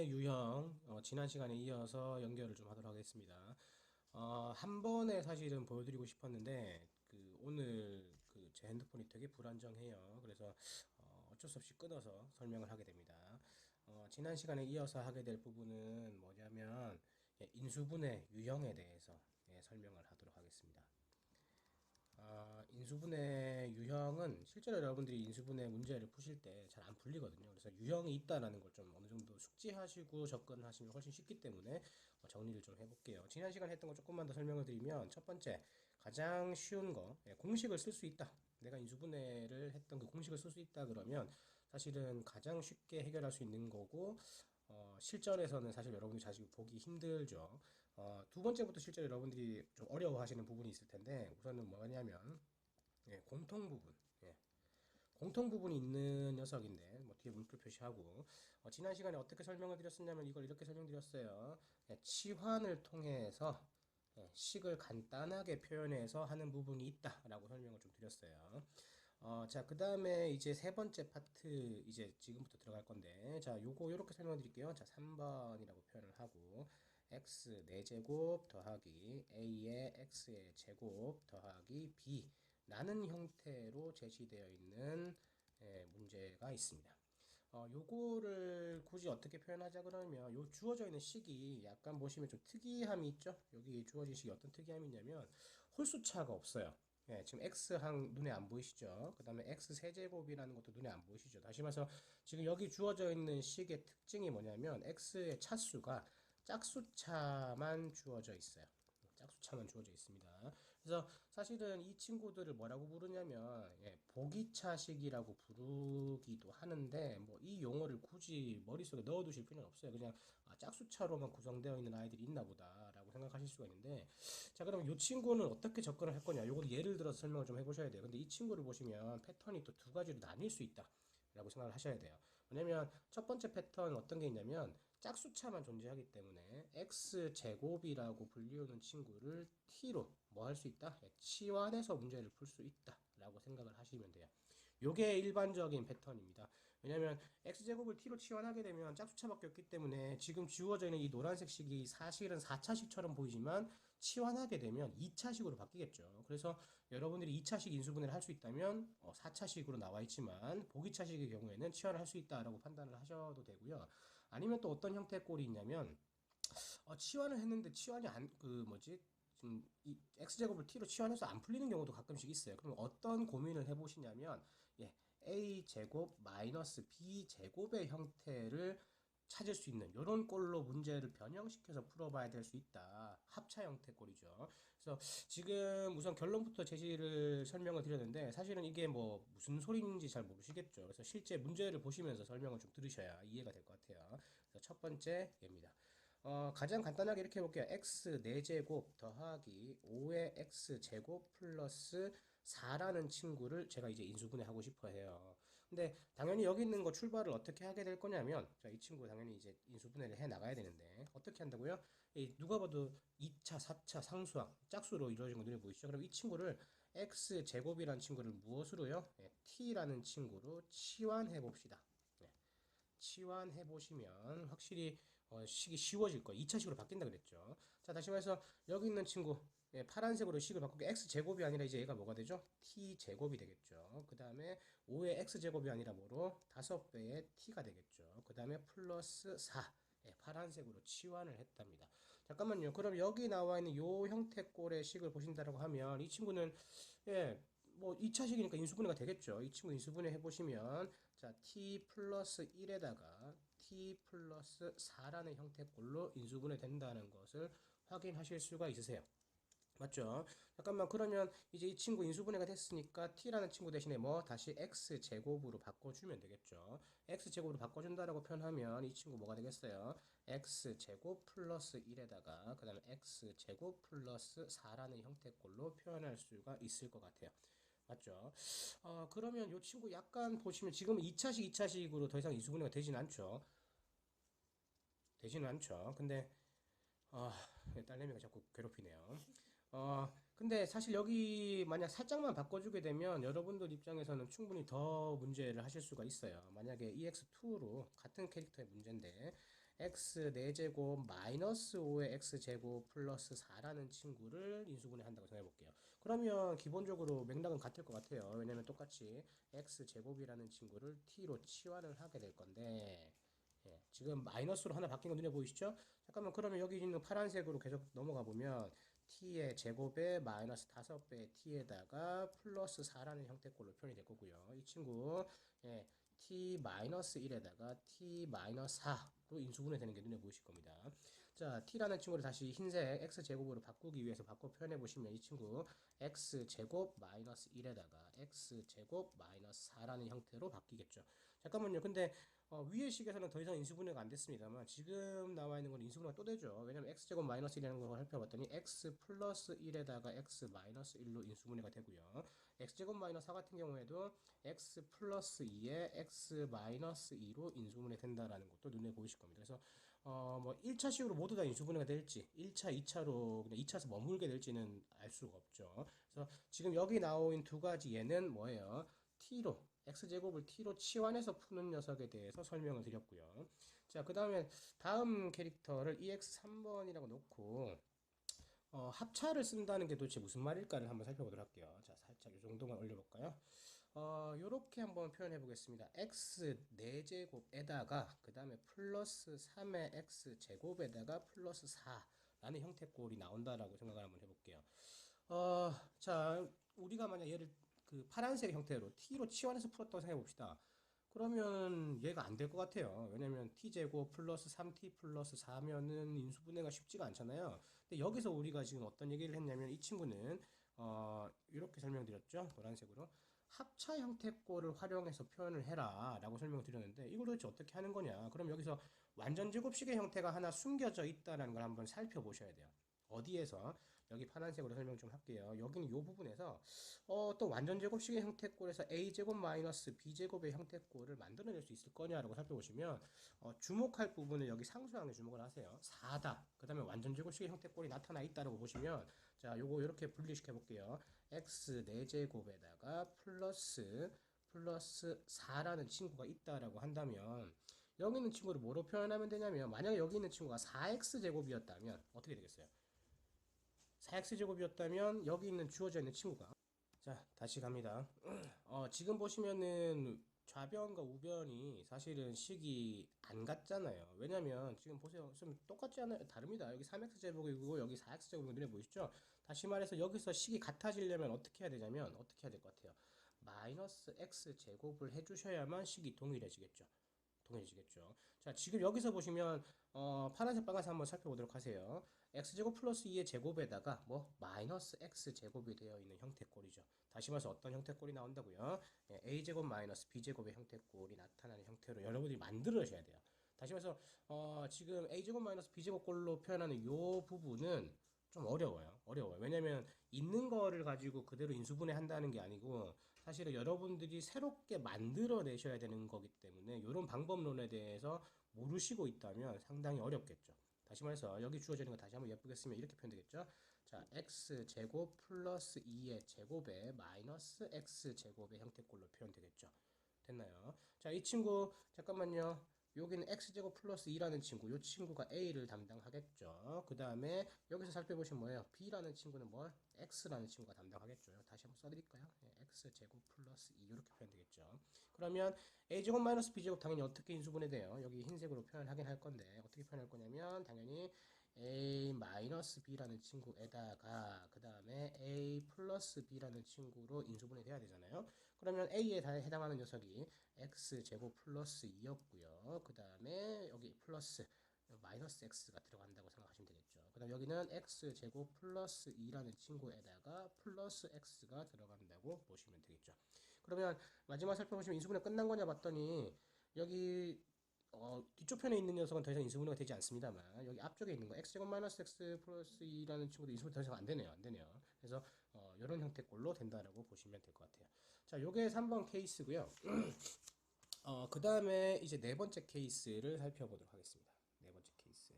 인수분해 유형 지난 시간에 이어서 연결을 좀 하도록 하겠습니다. 한 번에 사실은 보여드리고 싶었는데 오늘 제 핸드폰이 되게 불안정해요. 그래서 어쩔 수 없이 끊어서 설명을 하게 됩니다. 지난 시간에 이어서 하게 될 부분은 뭐냐면 인수분해 유형에 대해서 설명을 하도록 하겠습니다. 인수분해 유형은 실제로 여러분들이 인수분해 문제를 푸실 때 잘 안 풀리거든요. 그래서 유형이 있다라는 걸 좀 어느 정도 숙지하시고 접근하시면 훨씬 쉽기 때문에 정리를 좀 해볼게요. 지난 시간에 했던 거 조금만 더 설명을 드리면, 첫 번째, 가장 쉬운 거, 공식을 쓸 수 있다. 내가 인수분해를 했던 그 공식을 쓸 수 있다 그러면 사실은 가장 쉽게 해결할 수 있는 거고, 실전에서는 사실 여러분들이 자주 보기 힘들죠. 두 번째부터 실제로 여러분들이 좀 어려워하시는 부분이 있을 텐데, 우선은 뭐냐면 공통 부분. 공통 부분이 있는 녀석인데, 뭐 뒤에 물결 표시하고, 지난 시간에 어떻게 설명을 드렸었냐면 이걸 이렇게 설명드렸어요. 치환을 통해서 식을 간단하게 표현해서 하는 부분이 있다라고 설명을 좀 드렸어요. 자, 그 다음에 이제 세 번째 파트, 이제 지금부터 들어갈 건데, 자, 요거 요렇게 설명드릴게요. 자, 3번이라고 표현을 하고, x 4제곱 더하기 a의 x의 제곱 더하기 b 라는 형태로 제시되어 있는 문제가 있습니다. 요거를 굳이 어떻게 표현하자 그러면, 요 주어져 있는 식이 약간 보시면 좀 특이함이 있죠? 여기 주어진 식이 어떤 특이함이 있냐면 홀수차가 없어요. 지금 x항 눈에 안 보이시죠? 그 다음에 x 세제곱이라는 것도 눈에 안 보이시죠? 다시 말해서 지금 여기 주어져 있는 식의 특징이 뭐냐면 x의 차수가 짝수차만 주어져 있어요. 짝수차만 주어져 있습니다. 그래서 사실은 이 친구들을 뭐라고 부르냐면 보기차식이라고 부르기도 하는데, 뭐 이 용어를 굳이 머릿속에 넣어두실 필요는 없어요. 그냥 짝수차로만 구성되어 있는 아이들이 있나 보다라고 생각하실 수가 있는데, 자, 그럼 이 친구는 어떻게 접근을 할 거냐, 요거 예를 들어서 설명을 좀 해보셔야 돼요. 근데 이 친구를 보시면 패턴이 또 두 가지로 나뉠 수 있다 라고 생각을 하셔야 돼요. 왜냐면 첫 번째 패턴은 어떤 게 있냐면 짝수차만 존재하기 때문에 x제곱이라고 불리우는 친구를 t로 뭐 할 수 있다? 치환해서 문제를 풀 수 있다 라고 생각을 하시면 돼요. 요게 일반적인 패턴입니다. 왜냐면 x제곱을 t로 치환하게 되면 짝수차밖에 없기 때문에 지금 지워져 있는 이 노란색 식이 사실은 4차식처럼 보이지만 치환하게 되면 2차식으로 바뀌겠죠. 그래서 여러분들이 2차식 인수분해를 할 수 있다면 4차식으로 나와 있지만 보기차식의 경우에는 치환을 할 수 있다라고 판단을 하셔도 되고요. 아니면 또 어떤 형태의 꼴이 있냐면, 치환을 했는데 치환이 안, 지금 이 x제곱을 t로 치환해서 안 풀리는 경우도 가끔씩 있어요. 그럼 어떤 고민을 해보시냐면, a제곱 마이너스 b제곱의 형태를 찾을 수 있는 이런 꼴로 문제를 변형시켜서 풀어봐야 될 수 있다. 합차 형태 꼴이죠. 그래서 지금 우선 결론부터 제시를 설명을 드렸는데, 사실은 이게 뭐 무슨 소리인지 잘 모르시겠죠. 그래서 실제 문제를 보시면서 설명을 좀 들으셔야 이해가 될 것 같아요. 그래서 첫 번째 예입니다. 가장 간단하게 이렇게 해볼게요. x 4제곱 더하기 5의 x제곱 플러스 4라는 친구를 제가 이제 인수분해 하고 싶어 해요. 근데 당연히 여기 있는 거 출발을 어떻게 하게 될 거냐면, 자, 이 친구 당연히 이제 인수분해를 해 나가야 되는데 어떻게 한다고요? 누가 봐도 2차, 4차 상수항 짝수로 이루어진 거 눈에 보이시죠? 그럼 이 친구를 x제곱이라는 친구를 무엇으로요? t라는 친구로 치환해 봅시다. 치환해 보시면 확실히 식이 쉬워질 거예요. 2차식으로 바뀐다 그랬죠. 자, 다시 말해서 여기 있는 친구, 파란색으로 식을 바꾸고 x제곱이 아니라 이제 얘가 뭐가 되죠? t제곱이 되겠죠. 그 다음에 5의 x제곱이 아니라 뭐로? 5배의 t가 되겠죠. 그 다음에 플러스 4. 파란색으로 치환을 했답니다. 잠깐만요. 그럼 여기 나와 있는 요 형태 꼴의 식을 보신다고 하면 이 친구는 뭐 2차식이니까 인수분해가 되겠죠. 이 친구 인수분해 해보시면, 자, t 플러스 1에다가 t 플러스 4라는 형태꼴로 인수분해 된다는 것을 확인하실 수가 있으세요. 맞죠? 잠깐만, 그러면 이제 이 친구 인수분해가 됐으니까 t라는 친구 대신에 뭐 다시 x제곱으로 바꿔주면 되겠죠. x제곱으로 바꿔준다라고 표현하면 이 친구 뭐가 되겠어요? x제곱 플러스 1에다가 그 다음에 x제곱 플러스 4라는 형태꼴로 표현할 수가 있을 것 같아요. 맞죠? 그러면 이 친구 약간 보시면 지금 2차식, 2차식으로 더 이상 인수분해가 되진 않죠. 되지는 않죠. 근데, 아, 딸내미가 자꾸 괴롭히네요. 근데 사실 여기 만약 살짝만 바꿔주게 되면 여러분들 입장에서는 충분히 더 문제를 하실 수가 있어요. 만약에 EX2로 같은 캐릭터의 문제인데 x 4제곱 마이너스 5의 x제곱 플러스 4라는 친구를 인수분해 한다고 생각해 볼게요. 그러면 기본적으로 맥락은 같을 것 같아요. 왜냐면 똑같이 x제곱이라는 친구를 t로 치환을 하게 될 건데, 예, 지금 마이너스로 하나 바뀐 거 눈에 보이시죠? 잠깐만, 그러면 여기 있는 파란색으로 계속 넘어가 보면 t의 제곱에 마이너스 5배 t에다가 플러스 4라는 형태꼴로 표현이 될 거고요. 이 친구, 예, t 마이너스 1에다가 t 마이너스 4로 인수분해 되는 게 눈에 보이실 겁니다. 자, t라는 친구를 다시 흰색 x제곱으로 바꾸기 위해서 바꿔 표현해 보시면 이 친구 x제곱 마이너스 1에다가 x제곱 마이너스 4라는 형태로 바뀌겠죠. 잠깐만요. 근데 위의 식에서는 더 이상 인수분해가 안 됐습니다만 지금 나와 있는 건 인수분해가 또 되죠. 왜냐면 x제곱 마이너스 1이라는 걸 살펴봤더니 x 플러스 1에다가 x 마이너스 1로 인수분해가 되고요. x제곱 마이너스 4 같은 경우에도 x 플러스 2에 x 마이너스 2로 인수분해 된다라는 것도 눈에 보이실 겁니다. 그래서 뭐 1차식으로 모두 다 인수분해가 될지 1차, 2차로 그냥 2차에서 머물게 될지는 알 수가 없죠. 그래서 지금 여기 나온 두 가지 얘는 뭐예요? t로 x제곱을 t로 치환해서 푸는 녀석에 대해서 설명을 드렸고요. 자, 그 다음에 다음 캐릭터를 ex3번이라고 놓고 합차를 쓴다는 게 도대체 무슨 말일까를 한번 살펴보도록 할게요. 자, 살짝 이 정도만 올려볼까요? 요렇게 한번 표현해 보겠습니다. x 4제곱에다가 그 다음에 플러스 3의 x 제곱에다가 플러스 4라는 형태꼴이 나온다라고 생각을 한번 해볼게요. 자, 우리가 만약 얘를 그 파란색 형태로 t로 치환해서 풀었다고 생각해 봅시다. 그러면 얘가 안 될 것 같아요. 왜냐면 t제곱 플러스 3t 플러스 4면은 인수분해가 쉽지가 않잖아요. 근데 여기서 우리가 지금 어떤 얘기를 했냐면 이 친구는 이렇게 설명드렸죠. 노란색으로. 합차 형태꼴을 활용해서 표현을 해라 라고 설명을 드렸는데 이걸 도대체 어떻게 하는 거냐. 그럼 여기서 완전 제곱식의 형태가 하나 숨겨져 있다는 걸 한번 살펴보셔야 돼요. 어디에서? 여기 파란색으로 설명 좀 할게요. 여기는 이 부분에서 또 완전 제곱식의 형태꼴에서 a제곱 마이너스 b제곱의 형태꼴을 만들어낼 수 있을 거냐라고 살펴보시면 주목할 부분은 여기 상수항에 주목을 하세요. 4다. 그 다음에 완전 제곱식의 형태꼴이 나타나 있다라고 보시면 자, 요거 이렇게 분리시켜 볼게요. x 4제곱에다가 플러스 4라는 친구가 있다라고 한다면 여기 있는 친구를 뭐로 표현하면 되냐면 만약에 여기 있는 친구가 4x제곱이었다면 어떻게 되겠어요? 4x제곱이었다면 여기 있는 주어져 있는 친구가 자, 다시 갑니다. 지금 보시면은 좌변과 우변이 사실은 식이 안 같잖아요. 왜냐면 지금 보세요. 좀 똑같지 않아요? 다릅니다. 여기 3x제곱이고 여기 4x제곱이 눈에 보이시죠? 다시 말해서 여기서 식이 같아지려면 어떻게 해야 되냐면 어떻게 해야 될 것 같아요? 마이너스 x제곱을 해주셔야만 식이 동일해지겠죠. 동일해지겠죠. 자, 지금 여기서 보시면 파란색, 빨간색 한번 살펴보도록 하세요. x제곱 플러스 2의 제곱에다가 뭐 마이너스 x제곱이 되어 있는 형태꼴이죠. 다시 말해서 어떤 형태꼴이 나온다고요? 예, a제곱 마이너스 b제곱의 형태꼴이 나타나는 형태로 여러분들이 만들어셔야 돼요. 다시 말해서 지금 a제곱 마이너스 b제곱꼴로 표현하는 이 부분은 좀 어려워요. 어려워요. 왜냐면 있는 거를 가지고 그대로 인수분해 한다는 게 아니고 사실은 여러분들이 새롭게 만들어내셔야 되는 거기 때문에 이런 방법론에 대해서 모르시고 있다면 상당히 어렵겠죠. 다시 말해서 여기 주어지는 거 다시 한번 예쁘게 쓰면 이렇게 표현되겠죠. 자, x제곱 플러스 2의 제곱에 마이너스 x제곱의 형태꼴로 표현되겠죠. 됐나요? 자, 이 친구 잠깐만요. 여기는 x제곱 플러스 2라는 친구, 이 친구가 a를 담당하겠죠. 그 다음에 여기서 살펴보시면 뭐예요? b라는 친구는 뭘? x라는 친구가 담당하겠죠. 다시 한번 써드릴까요? 네, x제곱 플러스 2 이렇게 표현되겠죠. 그러면 a제곱 마이너스 b제곱 당연히 어떻게 인수분해 돼요? 여기 흰색으로 표현하긴 할 건데 어떻게 표현할 거냐면 당연히 a 마이너스 b라는 친구에다가 그 다음에 a 플러스 b라는 친구로 인수분해 돼야 되잖아요. 그러면 a에 해당하는 녀석이 x제곱 플러스 2였고요. 그 다음에 여기 플러스 마이너스 x가 들어간다고 생각하시면 되겠죠. 그 다음 여기는 x제곱 플러스 2라는 친구에다가 플러스 x가 들어간다고 보시면 되겠죠. 그러면 마지막 살펴보시면 인수분해 끝난 거냐 봤더니 여기 뒤쪽 편에 있는 녀석은 더 이상 인수분해가 되지 않습니다만 여기 앞쪽에 있는 거 x제곱 마이너스 x 플러스 2라는 친구도 인수분해 더 이상 안 되네요. 안 되네요. 그래서 이런 형태꼴로 된다라고 보시면 될 것 같아요. 자, 요게 3번 케이스고요. 그 다음에 이제 네 번째 케이스를 살펴보도록 하겠습니다. 네 번째 케이스.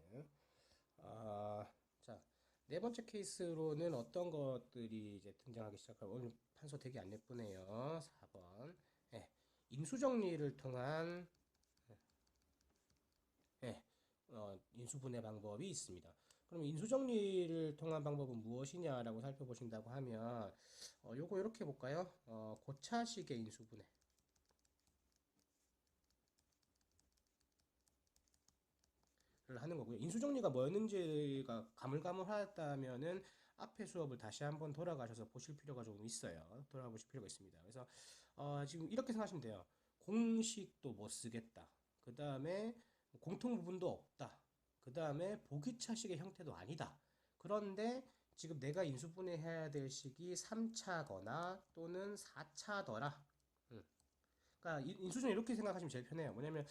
자, 네 번째 케이스로는 어떤 것들이 이제 등장하기 시작하고 오늘 판서 되게 안 예쁘네요. 4번. 예, 인수정리를 통한 예, 인수분해 방법이 있습니다. 그럼 인수정리를 통한 방법은 무엇이냐라고 살펴보신다고 하면 요거 이렇게 볼까요? 고차식의 인수분해를 하는 거고요. 인수정리가 뭐였는지가 가물가물하다면은 앞에 수업을 다시 한번 돌아가셔서 보실 필요가 조금 있어요. 돌아보실 필요가 있습니다. 그래서 지금 이렇게 생각하시면 돼요. 공식도 못 쓰겠다. 그 다음에 공통 부분도 없다. 그 다음에 보기차식의 형태도 아니다. 그런데 지금 내가 인수분해해야 될 식이 3차거나 또는 4차더라. 그러니까 인수분해 이렇게 생각하시면 제일 편해요. 뭐냐면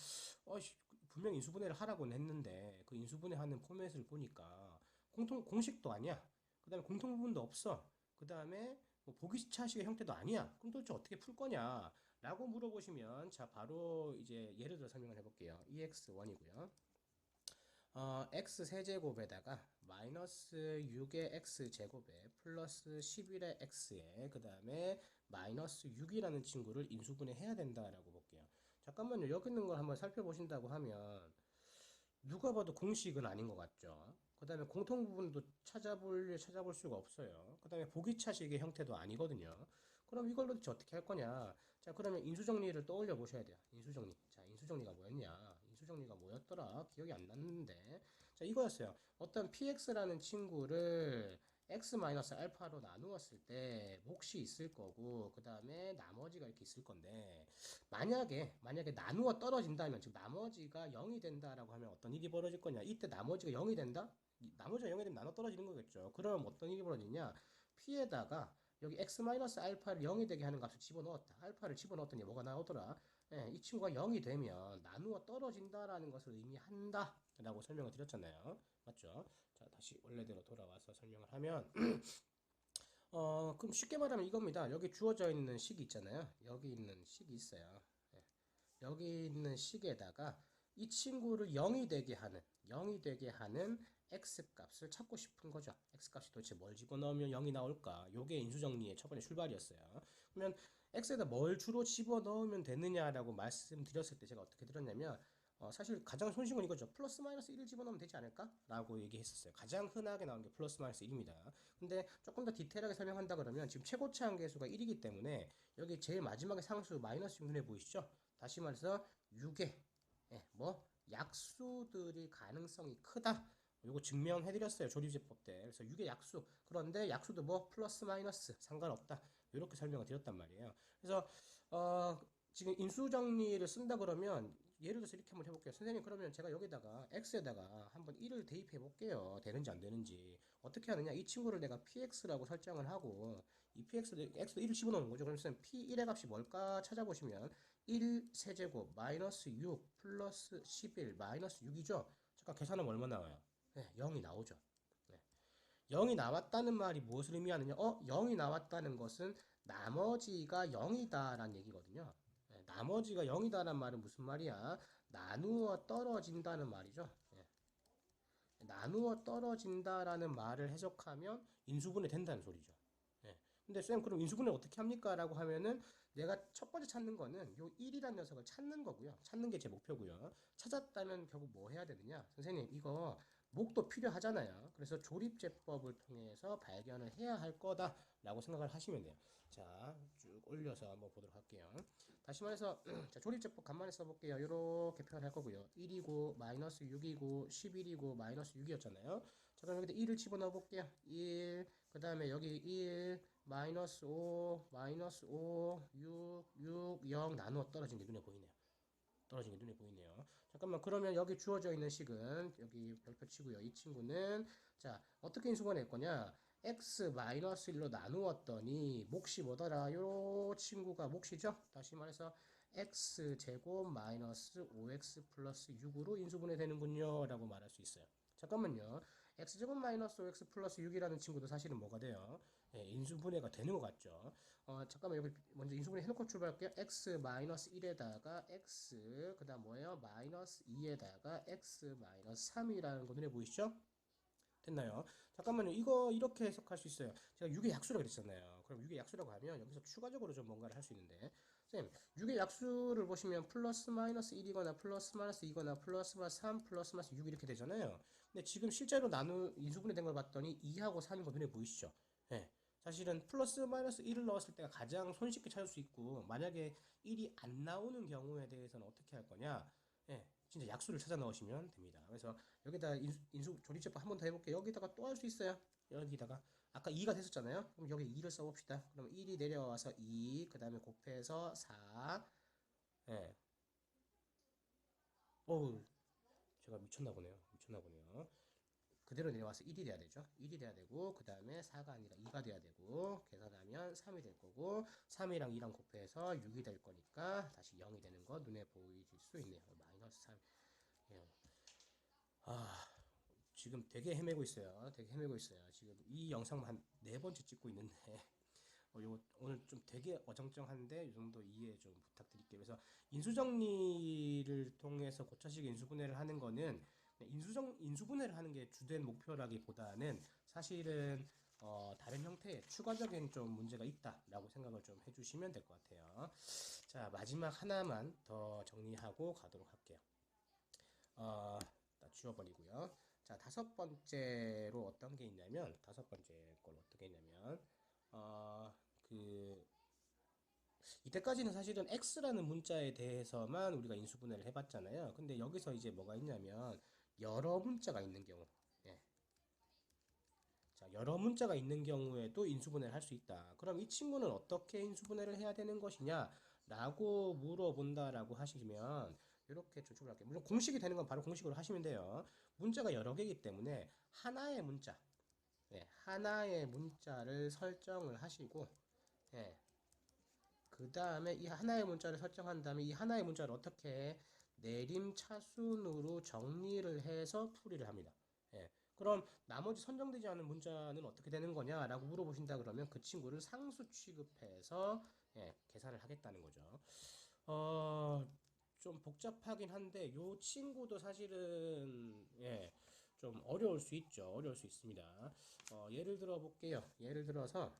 분명 인수분해를 하라고는 했는데 그 인수분해하는 포맷을 보니까 공식도 아니야. 그 다음에 공통 부분도 없어. 그 다음에 뭐 보기차식의 형태도 아니야. 그럼 도대체 어떻게 풀 거냐? 라고 물어보시면 자 바로 이제 예를 들어 설명을 해볼게요. EX1이고요. x 세제곱에다가 마이너스 6의 x제곱에 플러스 11의 x에 그 다음에 마이너스 6이라는 친구를 인수분해 해야 된다라고 볼게요. 잠깐만요. 여기 있는 걸 한번 살펴보신다고 하면 누가 봐도 공식은 아닌 것 같죠. 그 다음에 공통 부분도 찾아볼 수가 없어요. 그 다음에 보기차식의 형태도 아니거든요. 그럼 이걸로 도대체 어떻게 할 거냐? 자, 그러면 인수정리를 떠올려 보셔야 돼요. 인수정리. 자, 인수정리가 뭐였냐? 인수정리가 뭐였더라? 기억이 안 났는데. 자, 이거였어요. 어떤 px라는 친구를 x-알파로 나누었을 때 몫이 있을 거고, 그 다음에 나머지가 이렇게 있을 건데, 만약에 나누어 떨어진다면, 즉 나머지가 0이 된다라고 하면 어떤 일이 벌어질 거냐? 이때 나머지가 0이 된다? 나머지가 0이 되면 나눠 떨어지는 거겠죠. 그럼 어떤 일이 벌어지냐? p에다가 여기 x-알파를 0이 되게 하는 값을 집어넣었다. 알파를 집어넣었더니 뭐가 나오더라? 예, 이 친구가 0이 되면 나누어 떨어진다라는 것을 의미한다. 라고 설명을 드렸잖아요. 맞죠? 자, 다시 원래대로 돌아와서 설명을 하면 그럼 쉽게 말하면 이겁니다. 여기 주어져 있는 식이 있잖아요. 여기 있는 식이 있어요. 예. 여기 있는 식에다가 이 친구를 0이 되게 하는 x 값을 찾고 싶은 거죠. x 값이 도대체 뭘 집어넣으면 0이 나올까? 요게 인수정리의 첫 번째 출발이었어요. 그러면 x에다 뭘 주로 집어넣으면 되느냐라고 말씀드렸을 때 제가 어떻게 들었냐면 사실 가장 손쉬운 건 이거죠. 플러스 마이너스 1을 집어넣으면 되지 않을까? 라고 얘기했었어요. 가장 흔하게 나오는 게 플러스 마이너스 1입니다. 근데 조금 더 디테일하게 설명한다 그러면 지금 최고치 한계수가 1이기 때문에 여기 제일 마지막에 상수 마이너스 6 눈에 보이시죠? 다시 말해서 6의 약수들이 가능성이 크다. 요거 증명해드렸어요. 조립제법 때. 그래서 6의 약수. 그런데 약수도 플러스 마이너스 상관없다. 이렇게 설명을 드렸단 말이에요. 그래서 지금 인수정리를 쓴다 그러면 예를 들어서 이렇게 한번 해볼게요. 선생님 그러면 제가 여기다가 x에다가 한번 1을 대입해 볼게요. 되는지 안 되는지. 어떻게 하느냐? 이 친구를 내가 px라고 설정을 하고 이 x도 1을 집어넣는 거죠. 그러면 p1의 값이 뭘까 찾아보시면 1 세제곱 마이너스 6 플러스 11 마이너스 6이죠. 잠깐 계산하면 얼마 나와요? 네, 0이 나오죠. 네. 0이 나왔다는 말이 무엇을 의미하느냐? 0이 나왔다는 것은 나머지가 0이다 라는 얘기거든요. 네, 나머지가 0이다라는 말은 무슨 말이야? 나누어 떨어진다는 말이죠. 네. 나누어 떨어진다라는 말을 해석하면 인수분해 된다는 소리죠. 예. 근데 쌤 그럼 인수분해 어떻게 합니까? 라고 하면은 내가 첫 번째 찾는 거는 요 1이라는 녀석을 찾는 거고요. 찾는 게 제 목표고요. 찾았다면 결국 뭐 해야 되느냐? 선생님 이거 목도 필요하잖아요. 그래서 조립제법을 통해서 발견을 해야 할 거다라고 생각을 하시면 돼요. 자, 쭉 올려서 한번 보도록 할게요. 다시 말해서 자, 조립제법 간만에 써볼게요. 이렇게 표현할 거고요. 1이고 마이너스 6이고 11이고 마이너스 6이었잖아요. 자, 그럼 여기다 1을 집어넣어 볼게요. 1, 그 다음에 여기 1, 마이너스 5, 마이너스 5, 6, 0 나누어 떨어진 게 눈에 보이네요. 떨어진 게 눈에 보이네요. 잠깐만 그러면 여기 주어져 있는 식은 여기 별표 치고요. 이 친구는 자 어떻게 인수분해할 거냐? x-1로 나누었더니 몫이 뭐더라? 요 친구가 몫이죠. 다시 말해서 x제곱 마이너스 5x 플러스 6으로 인수분해 되는군요 라고 말할 수 있어요. 잠깐만요. x제곱 마이너스 5x 플러스 6이라는 친구도 사실은 뭐가 돼요? 예, 인수분해가 되는 것 같죠. 잠깐만 여기 먼저 인수분해 해놓고 출발할게요. x 마이너스 1에다가 x 그 다음 뭐예요? 마이너스 2에다가 x 마이너스 3이라는 거 눈에 보이시죠? 됐나요? 잠깐만요. 이거 이렇게 해석할 수 있어요. 제가 6의 약수라고 그랬잖아요. 그럼 6의 약수라고 하면 여기서 추가적으로 좀 뭔가를 할 수 있는데 쌤, 6의 약수를 보시면 플러스 마이너스 1이거나 플러스 마이너스 2거나 플러스 마이너스 3 플러스 마이너스 6 이렇게 되잖아요. 근데 지금 실제로 인수분해 된 걸 봤더니 2하고 3인 거 눈에 보이시죠? 예. 사실은 플러스 마이너스 1을 넣었을 때가 가장 손쉽게 찾을 수 있고, 만약에 1이 안 나오는 경우에 대해서는 어떻게 할 거냐? 예. 진짜 약수를 찾아 넣으시면 됩니다. 그래서 여기다 조리제법 한 번 더 해볼게요. 여기다가 또 할 수 있어요. 여기다가 아까 2가 됐었잖아요. 그럼 여기 2를 써봅시다. 그럼 1이 내려와서 2, 그 다음에 곱해서 4. 예. 어우, 제가 미쳤나 보네요. 미쳤나 보네요. 그대로 내려와서 1이 돼야 되죠. 1이 돼야 되고, 그 다음에 4가 아니라 2가 돼야 되고, 계산하면 3이 될 거고, 3이랑 2랑 곱해서 6이 될 거니까, 다시 0이 되는 거 눈에 보이실 수 있네요. 마이너스 3. 예. 아, 지금 되게 헤매고 있어요. 되게 헤매고 있어요. 지금 이 영상만 한 네 번째 찍고 있는데, 요거 오늘 좀 되게 어정쩡한데 이 정도 이해 좀 부탁드릴게요. 그래서 인수정리를 통해서 고차식 인수분해를 하는 거는 인수분해를 하는 게 주된 목표라기보다는 사실은 다른 형태의 추가적인 좀 문제가 있다라고 생각을 좀 해주시면 될 것 같아요. 자, 마지막 하나만 더 정리하고 가도록 할게요. 다 지워버리고요. 자, 다섯 번째로 어떤 게 있냐면, 다섯 번째 걸 어떻게 있냐면, 어, 그, 이때까지는 사실은 x라는 문자에 대해서만 우리가 인수분해를 해봤잖아요. 근데 여기서 이제 뭐가 있냐면, 여러 문자가 있는 경우. 예. 자, 여러 문자가 있는 경우에도 인수분해를 할 수 있다. 그럼 이 친구는 어떻게 인수분해를 해야 되는 것이냐? 라고 물어본다라고 하시면, 이렇게 추측을 할게요. 물론 공식이 되는 건 바로 공식으로 하시면 돼요. 문자가 여러 개이기 때문에 하나의 문자, 예, 하나의 문자를 설정을 하시고, 예, 그 다음에 이 하나의 문자를 설정한 다음에 이 하나의 문자를 어떻게 내림차순으로 정리를 해서 풀이를 합니다. 예. 그럼 나머지 선정되지 않은 문자는 어떻게 되는 거냐라고 물어보신다 그러면 그 친구를 상수 취급해서 예, 계산을 하겠다는 거죠. 어, 좀 복잡하긴 한데 요 친구도 사실은 예, 좀 어려울 수 있죠. 어려울 수 있습니다. 예를 들어 볼게요. 예를 들어서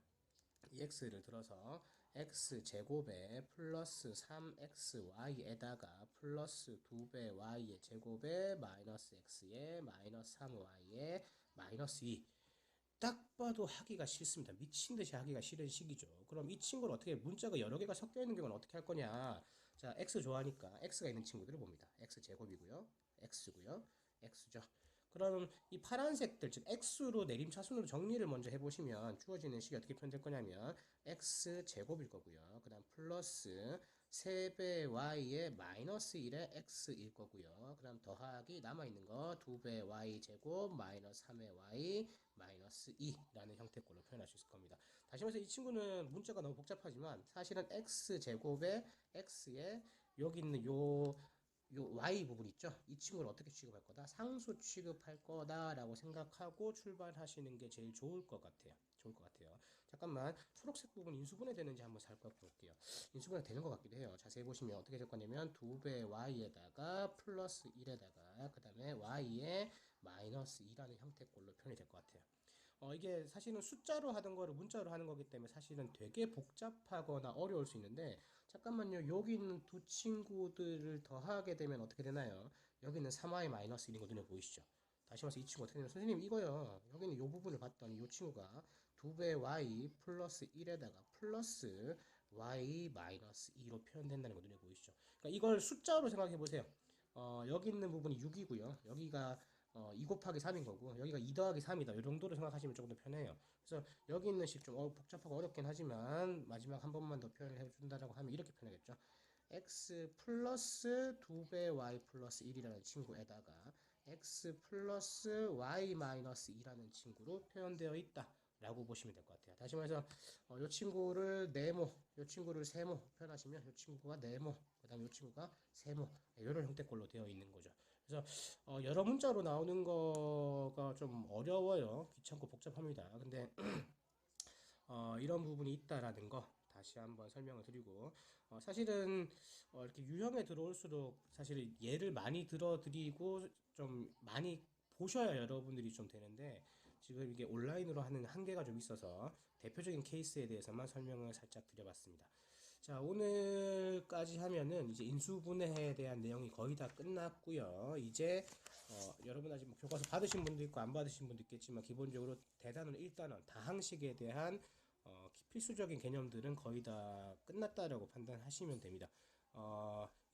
x를 들어서 x제곱에 플러스 3xy에다가 플러스 2배 y의 제곱에 마이너스 x에 마이너스 3y에 마이너스 2. 딱 봐도 하기가 싫습니다. 미친 듯이 하기가 싫은 식이죠. 그럼 이 친구를 어떻게 문자가 여러 개가 섞여 있는 경우는 어떻게 할 거냐? 자, x 좋아하니까 x가 있는 친구들을 봅니다. x 제곱이고요. x고요. x죠. 그럼 이 파란색들 즉 x로 내림차순으로 정리를 먼저 해보시면 주어지는 식이 어떻게 표현될 거냐면 x 제곱일 거고요. 그 다음 플러스 3배 y에 마이너스 1에 x일 거고요. 그 다음 더하기 남아있는 거 2배 y 제곱 마이너스 3의 y 마이너스 2라는 형태꼴로 표현할 수 있을 겁니다. 다시 말해서 이 친구는 문자가 너무 복잡하지만 사실은 x제곱에 x에 여기 있는 요 y 부분 있죠? 이 친구를 어떻게 취급할 거다? 상수 취급할 거다라고 생각하고 출발하시는 게 제일 좋을 것 같아요. 좋을 것 같아요. 잠깐만 초록색 부분 인수분해 되는지 한번 살펴볼게요. 인수분해 되는 것 같기도 해요. 자세히 보시면 어떻게 될 거냐면 2배 y에다가 플러스 1에다가 그 다음에 y에 마이너스 2라는 형태꼴로 표현이 될 것 같아요. 이게 사실은 숫자로 하던 거를 문자로 하는 거기 때문에 사실은 되게 복잡하거나 어려울 수 있는데 잠깐만요. 여기 있는 두 친구들을 더하게 되면 어떻게 되나요? 여기 있는 3y 마이너스 1인 거 눈에 보이시죠? 다시 말해서 이 친구 어떻게 되냐면 선생님 이거요. 여기는 이 부분을 봤더니 이 친구가 2배 y 플러스 1에다가 플러스 y 마이너스 2로 표현된다는 거 눈에 보이시죠? 그러니까 이걸 숫자로 생각해 보세요. 여기 있는 부분이 6이고요. 여기가 2 곱하기 3인 거고 여기가 2 더하기 3이다. 이 정도로 생각하시면 조금 더 편해요. 그래서 여기 있는 식 좀 복잡하고 어렵긴 하지만 마지막 한 번만 더 표현을 해준다라고 하면 이렇게 표현하겠죠. x 플러스 2배 y 플러스 1이라는 친구에다가 x 플러스 y 마이너스 2라는 친구로 표현되어 있다. 라고 보시면 될 것 같아요. 다시 말해서 이 친구를 네모, 이 친구를 세모 표현하시면 이 친구가 네모, 그 다음에 이 친구가 세모 이런 형태꼴로 되어 있는 거죠. 그래서 여러 문자로 나오는 거가 좀 어려워요. 귀찮고 복잡합니다. 근데 이런 부분이 있다라는 거 다시 한번 설명을 드리고 사실은 이렇게 유형에 들어올수록 사실 예를 많이 들어드리고 좀 많이 보셔야 여러분들이 좀 되는데 지금 이게 온라인으로 하는 한계가 좀 있어서 대표적인 케이스에 대해서만 설명을 살짝 드려봤습니다. 자, 오늘까지 하면은 이제 인수분해에 대한 내용이 거의 다 끝났고요. 이제 여러분 아직 뭐 교과서 받으신 분도 있고 안 받으신 분도 있겠지만 기본적으로 대단원 1단원 다항식에 대한 필수적인 개념들은 거의 다 끝났다라고 판단하시면 됩니다.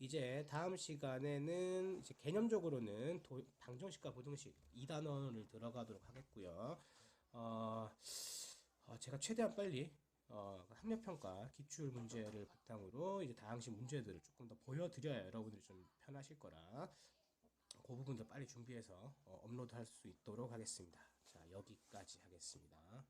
이제 다음 시간에는 이제 개념적으로는 방정식과 부등식 2단원을 들어가도록 하겠고요. 어, 제가 최대한 빨리 학력평가 기출 문제를 바탕으로 이제 다항식 문제들을 조금 더 보여드려야 여러분들이 좀 편하실 거라 그 부분도 빨리 준비해서 업로드할 수 있도록 하겠습니다. 자, 여기까지 하겠습니다.